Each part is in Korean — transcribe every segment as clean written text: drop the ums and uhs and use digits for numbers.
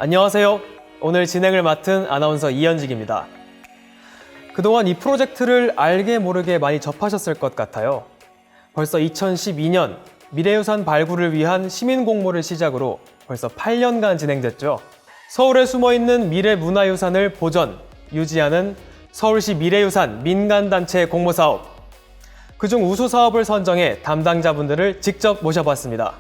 안녕하세요. 오늘 진행을 맡은 아나운서 이현직입니다. 그동안 이 프로젝트를 알게 모르게 많이 접하셨을 것 같아요. 벌써 2012년 미래유산 발굴을 위한 시민공모를 시작으로 벌써 8년간 진행됐죠. 서울에 숨어있는 미래문화유산을 보전, 유지하는 서울시 미래유산 민간단체 공모사업. 그중 우수사업을 선정해 담당자분들을 직접 모셔봤습니다.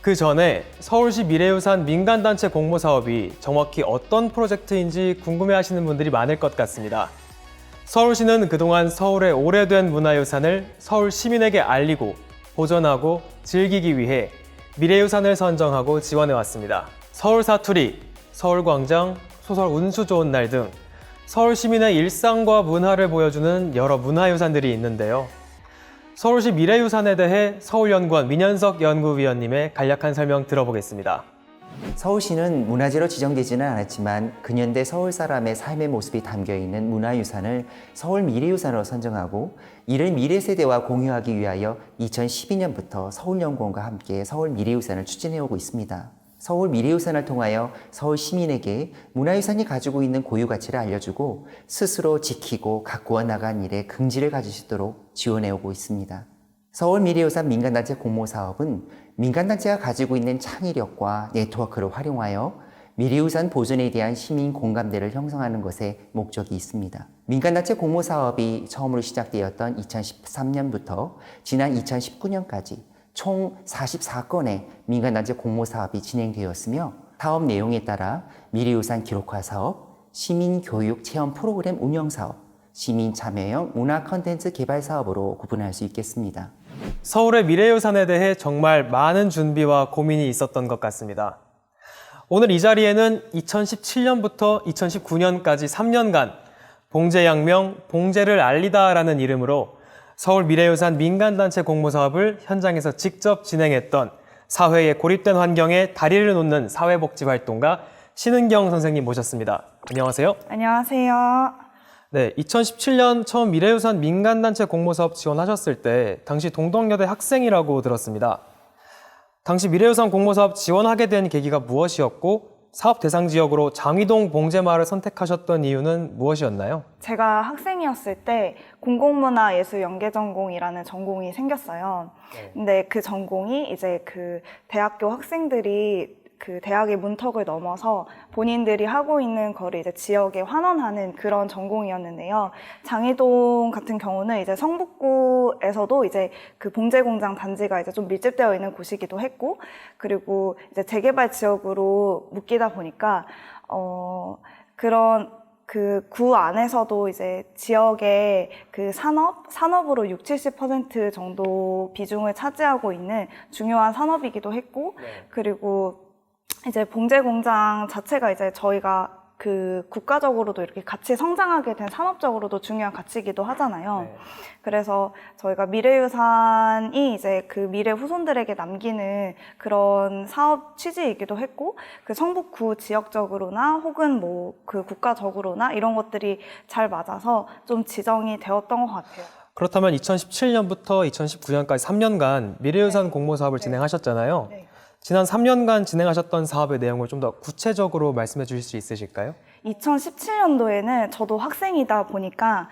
그 전에 서울시 미래유산 민간단체 공모사업이 정확히 어떤 프로젝트인지 궁금해하시는 분들이 많을 것 같습니다. 서울시는 그동안 서울의 오래된 문화유산을 서울 시민에게 알리고 보존하고 즐기기 위해 미래유산을 선정하고 지원해왔습니다. 서울 사투리, 서울광장, 소설 운수 좋은 날 등 서울 시민의 일상과 문화를 보여주는 여러 문화유산들이 있는데요. 서울시 미래유산에 대해 서울연구원 민현석 연구위원님의 간략한 설명 들어보겠습니다. 서울시는 문화재로 지정되지는 않았지만 근현대 서울 사람의 삶의 모습이 담겨있는 문화유산을 서울 미래유산으로 선정하고 이를 미래 세대와 공유하기 위하여 2012년부터 서울연구원과 함께 서울 미래유산을 추진해오고 있습니다. 서울 미래유산을 통하여 서울 시민에게 문화유산이 가지고 있는 고유 가치를 알려주고 스스로 지키고 가꾸어 나간 일에 긍지를 가지시도록 지원해오고 있습니다. 서울 미래유산 민간단체 공모사업은 민간단체가 가지고 있는 창의력과 네트워크를 활용하여 미래유산 보존에 대한 시민 공감대를 형성하는 것에 목적이 있습니다. 민간단체 공모사업이 처음으로 시작되었던 2013년부터 지난 2019년까지 총 44건의 민간단체 공모사업이 진행되었으며 사업 내용에 따라 미래유산 기록화 사업, 시민교육 체험 프로그램 운영 사업, 시민 참여형 문화 콘텐츠 개발 사업으로 구분할 수 있겠습니다. 서울의 미래유산에 대해 정말 많은 준비와 고민이 있었던 것 같습니다. 오늘 이 자리에는 2017년부터 2019년까지 3년간 봉제양명, 봉제를 알리다라는 이름으로 서울 미래유산 민간단체 공모사업을 현장에서 직접 진행했던 사회의 고립된 환경에 다리를 놓는 사회복지활동가 신은경 선생님 모셨습니다. 안녕하세요. 안녕하세요. 네, 2017년 처음 미래유산 민간단체 공모사업 지원하셨을 때 당시 동덕여대 학생이라고 들었습니다. 당시 미래유산 공모사업 지원하게 된 계기가 무엇이었고 사업 대상 지역으로 장위동 봉제마을을 선택하셨던 이유는 무엇이었나요? 제가 학생이었을 때 공공문화예술연계전공이라는 전공이 생겼어요. 근데 그 전공이 이제 그 대학교 학생들이 그 대학의 문턱을 넘어서 본인들이 하고 있는 거를 이제 지역에 환원하는 그런 전공이었는데요. 장이동 같은 경우는 이제 성북구에서도 이제 그 봉제공장 단지가 이제 좀 밀집되어 있는 곳이기도 했고, 그리고 이제 재개발 지역으로 묶이다 보니까, 그런 그 구 안에서도 이제 지역의 그 산업으로 60-70% 정도 비중을 차지하고 있는 중요한 산업이기도 했고, 그리고 이제 봉제 공장 자체가 이제 저희가 그 국가적으로도 이렇게 같이 성장하게 된 산업적으로도 중요한 가치이기도 하잖아요. 네. 그래서 저희가 미래유산이 이제 그 미래 후손들에게 남기는 그런 사업 취지이기도 했고, 그 성북구 지역적으로나 혹은 뭐 그 국가적으로나 이런 것들이 잘 맞아서 좀 지정이 되었던 것 같아요. 그렇다면 2017년부터 2019년까지 3년간 미래유산 네. 공모사업을 네. 진행하셨잖아요. 네. 지난 3년간 진행하셨던 사업의 내용을 좀 더 구체적으로 말씀해 주실 수 있으실까요? 2017년도에는 저도 학생이다 보니까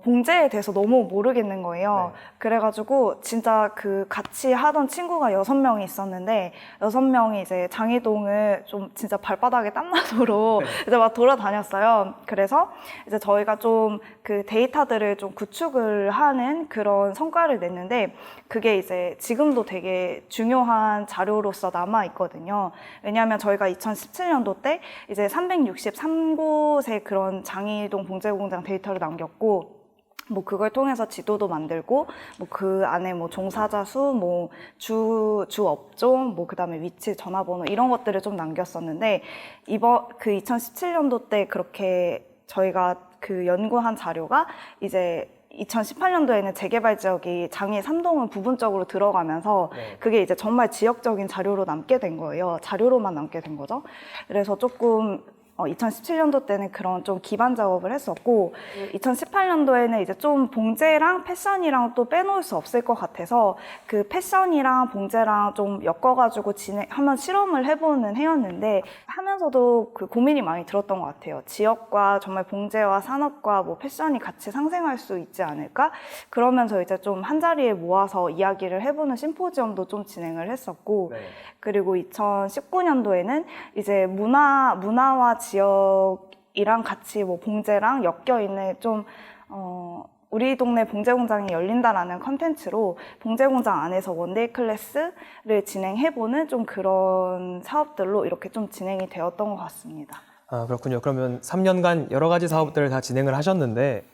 봉제에 대해서 너무 모르겠는 거예요. 그래가지고 진짜 그 같이 하던 친구가 6명이 있었는데 6명이 이제 장이동을 좀 진짜 발바닥에 땀나도록 이제 막 돌아다녔어요. 그래서 이제 저희가 좀 그 데이터들을 좀 구축을 하는 그런 성과를 냈는데 그게 이제 지금도 되게 중요한 자료로서 남아 있거든요. 왜냐하면 저희가 2017년도 때 이제 363곳의 그런 장이동 봉제공장 데이터를 남겼고, 뭐 그걸 통해서 지도도 만들고, 뭐 그 안에 뭐 종사자 수, 뭐 주 업종, 뭐 그다음에 위치, 전화번호 이런 것들을 좀 남겼었는데 이번 그 2017년도 때 그렇게 저희가 그 연구한 자료가 이제 2018년도에는 재개발 지역이 장이 3동은 부분적으로 들어가면서 그게 이제 정말 지역적인 자료로 남게 된 거예요. 자료로만 남게 된 거죠. 그래서 조금 2017년도 때는 그런 좀 기반 작업을 했었고 2018년도에는 이제 좀 봉제랑 패션이랑 또 빼놓을 수 없을 것 같아서 그 패션이랑 봉제랑 좀 엮어가지고 한번 실험을 해보는 해였는데 하면서도 그 고민이 많이 들었던 것 같아요. 지역과 정말 봉제와 산업과 뭐 패션이 같이 상생할 수 있지 않을까? 그러면서 이제 좀 한 자리에 모아서 이야기를 해보는 심포지엄도 좀 진행을 했었고 그리고 2019년도에는 이제 문화와 지역이랑 같이 뭐 봉제랑 엮여 있는 좀 우리 동네 봉제 공장이 열린다라는 컨텐츠로 봉제 공장 안에서 원데이 클래스를 진행해보는 좀 그런 사업들로 이렇게 좀 진행이 되었던 것 같습니다. 아, 그렇군요. 그러면 3년간 여러 가지 사업들을 다 진행을 하셨는데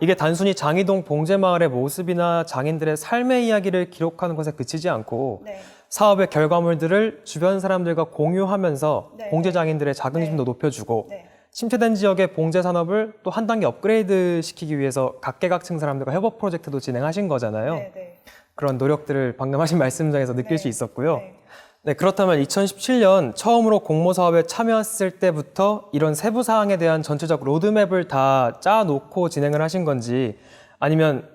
이게 단순히 장이동 봉제마을의 모습이나 장인들의 삶의 이야기를 기록하는 것에 그치지 않고 사업의 결과물들을 주변 사람들과 공유하면서 봉제 장인들의 자긍심도 높여주고 침체된 지역의 봉제 산업을 또 한 단계 업그레이드 시키기 위해서 각계각층 사람들과 협업 프로젝트도 진행하신 거잖아요. 그런 노력들을 방금 하신 말씀 중에서 느낄 수 있었고요. 네, 그렇다면 2017년 처음으로 공모 사업에 참여했을 때부터 이런 세부 사항에 대한 전체적 로드맵을 다 짜놓고 진행을 하신 건지 아니면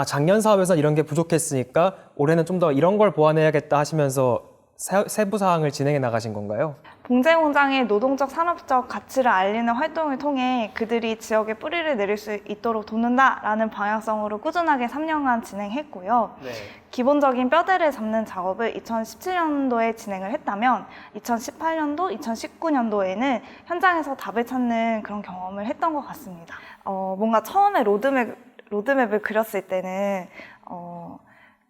작년 사업에서 이런 게 부족했으니까 올해는 좀 더 이런 걸 보완해야겠다 하시면서 세부 사항을 진행해 나가신 건가요? 봉제 공장의 노동적 산업적 가치를 알리는 활동을 통해 그들이 지역에 뿌리를 내릴 수 있도록 돕는다라는 방향성으로 꾸준하게 3년간 진행했고요. 기본적인 뼈대를 잡는 작업을 2017년도에 진행을 했다면 2018년도, 2019년도에는 현장에서 답을 찾는 그런 경험을 했던 것 같습니다. 뭔가 처음에 로드맵을 그렸을 때는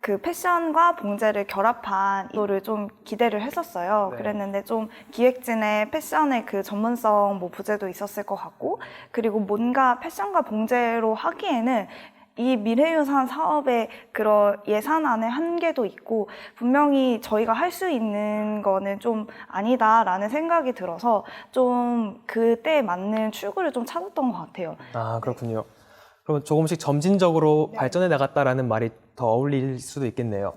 그 패션과 봉제를 결합한 이거를 좀 기대를 했었어요. 그랬는데 좀 기획진의 패션의 그 전문성 뭐 부재도 있었을 것 같고 그리고 뭔가 패션과 봉제로 하기에는 이 미래유산 사업의 그런 예산안의 한계도 있고 분명히 저희가 할 수 있는 거는 좀 아니다라는 생각이 들어서 좀 그때에 맞는 출구를 좀 찾았던 것 같아요. 아, 그렇군요. 그럼 조금씩 점진적으로 발전해 나갔다라는 말이 더 어울릴 수도 있겠네요.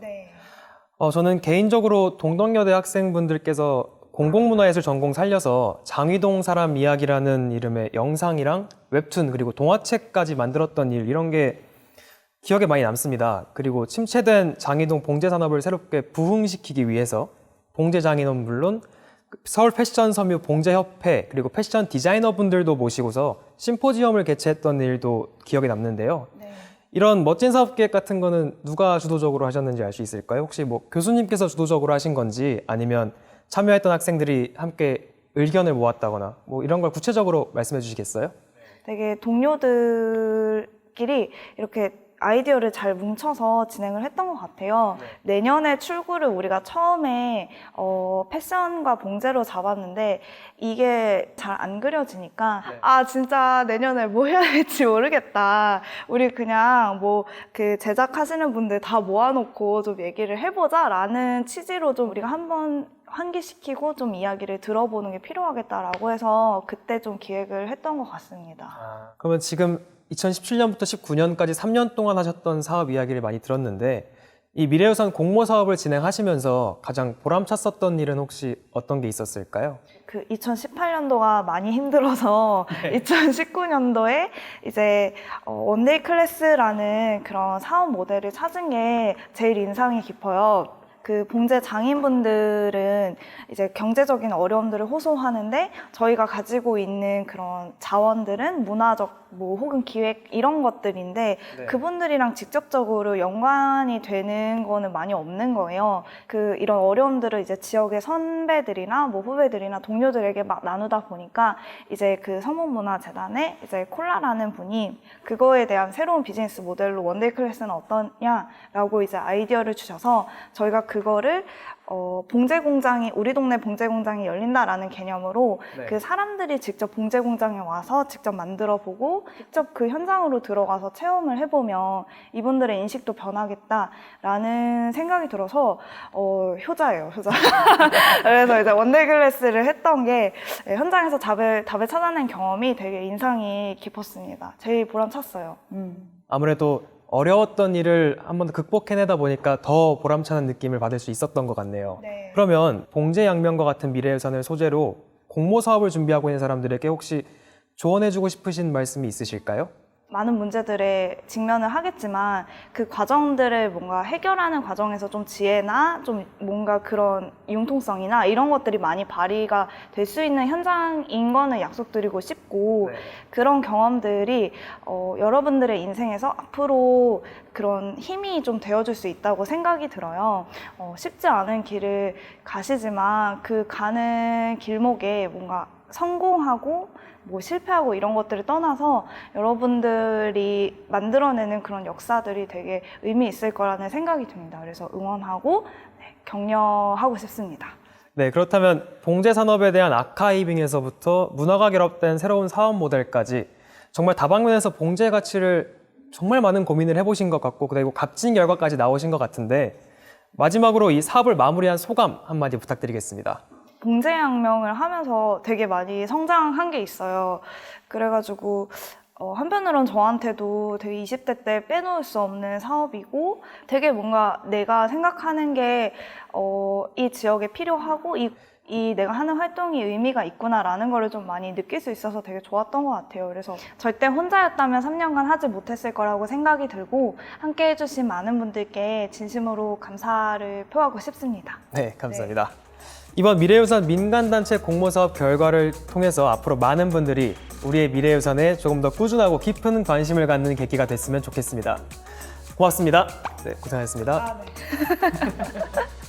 저는 개인적으로 동덕여대 학생분들께서 공공문화예술 전공 살려서 장위동 사람 이야기라는 이름의 영상이랑 웹툰 그리고 동화책까지 만들었던 일 이런 게 기억에 많이 남습니다. 그리고 침체된 장위동 봉제 산업을 새롭게 부흥시키기 위해서 봉제 장인은 물론 서울 패션 섬유 봉제협회 그리고 패션 디자이너 분들도 모시고서 심포지엄을 개최했던 일도 기억에 남는데요. 이런 멋진 사업 기획 같은 거는 누가 주도적으로 하셨는지 알 수 있을까요? 혹시 뭐 교수님께서 주도적으로 하신 건지 아니면 참여했던 학생들이 함께 의견을 모았다거나 뭐 이런 걸 구체적으로 말씀해 주시겠어요? 되게 동료들끼리 이렇게 아이디어를 잘 뭉쳐서 진행을 했던 것 같아요. 내년에 출구를 우리가 처음에 패션과 봉제로 잡았는데 이게 잘 안 그려지니까 진짜 내년에 뭐 해야 될지 모르겠다. 우리 그냥 뭐 그 제작하시는 분들 다 모아놓고 좀 얘기를 해보자라는 취지로 좀 우리가 한번 환기시키고 좀 이야기를 들어보는 게 필요하겠다라고 해서 그때 좀 기획을 했던 것 같습니다. 그러면 지금 2017년부터 19년까지 3년 동안 하셨던 사업 이야기를 많이 들었는데 이 미래유산 공모 사업을 진행하시면서 가장 보람찼었던 일은 혹시 어떤 게 있었을까요? 그 2018년도가 많이 힘들어서 2019년도에 이제 원데이 클래스라는 그런 사업 모델을 찾은 게 제일 인상이 깊어요. 그 봉제 장인분들은 이제 경제적인 어려움들을 호소하는데 저희가 가지고 있는 그런 자원들은 문화적 뭐 혹은 기획 이런 것들인데 그분들이랑 직접적으로 연관이 되는 거는 많이 없는 거예요. 그 이런 어려움들을 이제 지역의 선배들이나 뭐 후배들이나 동료들에게 막 나누다 보니까 이제 그 서문문화재단의 이제 콜라라는 분이 그거에 대한 새로운 비즈니스 모델로 원데이 클래스는 어떠냐라고 이제 아이디어를 주셔서 저희가 그거를 봉제 공장이 우리 동네 봉제 공장이 열린다라는 개념으로 그 사람들이 직접 봉제 공장에 와서 직접 만들어 보고 직접 그 현장으로 들어가서 체험을 해보면 이분들의 인식도 변하겠다라는 생각이 들어서 효자예요, 효자. 그래서 이제 원데이 클래스를 했던 게 현장에서 답을 찾아낸 경험이 되게 인상이 깊었습니다. 제일 보람찼어요. 아무래도 어려웠던 일을 한 번 더 극복해내다 보니까 더 보람차는 느낌을 받을 수 있었던 것 같네요. 그러면 봉제양면과 같은 미래유산을 소재로 공모 사업을 준비하고 있는 사람들에게 혹시 조언해주고 싶으신 말씀이 있으실까요? 많은 문제들에 직면을 하겠지만 그 과정들을 뭔가 해결하는 과정에서 좀 지혜나 좀 뭔가 그런 융통성이나 이런 것들이 많이 발휘가 될 수 있는 현장인 거는 약속드리고 싶고 그런 경험들이 여러분들의 인생에서 앞으로 그런 힘이 좀 되어줄 수 있다고 생각이 들어요. 쉽지 않은 길을 가시지만 그 가는 길목에 뭔가 성공하고 뭐 실패하고 이런 것들을 떠나서 여러분들이 만들어내는 그런 역사들이 되게 의미 있을 거라는 생각이 듭니다. 그래서 응원하고 격려하고 싶습니다. 네, 그렇다면 봉제 산업에 대한 아카이빙에서부터 문화가 결합된 새로운 사업 모델까지 정말 다방면에서 봉제의 가치를 정말 많은 고민을 해보신 것 같고 그리고 값진 결과까지 나오신 것 같은데 마지막으로 이 사업을 마무리한 소감 한마디 부탁드리겠습니다. 봉제혁명을 하면서 되게 많이 성장한 게 있어요. 그래가지고 한편으론 저한테도 되게 20대 때 빼놓을 수 없는 사업이고 되게 뭔가 내가 생각하는 게 이 지역에 필요하고 이 내가 하는 활동이 의미가 있구나라는 거를 좀 많이 느낄 수 있어서 되게 좋았던 것 같아요. 그래서 절대 혼자였다면 3년간 하지 못했을 거라고 생각이 들고 함께 해주신 많은 분들께 진심으로 감사를 표하고 싶습니다. 네, 감사합니다. 이번 미래유산 민간단체 공모사업 결과를 통해서 앞으로 많은 분들이 우리의 미래유산에 조금 더 꾸준하고 깊은 관심을 갖는 계기가 됐으면 좋겠습니다. 고맙습니다. 네, 고생하셨습니다. 네.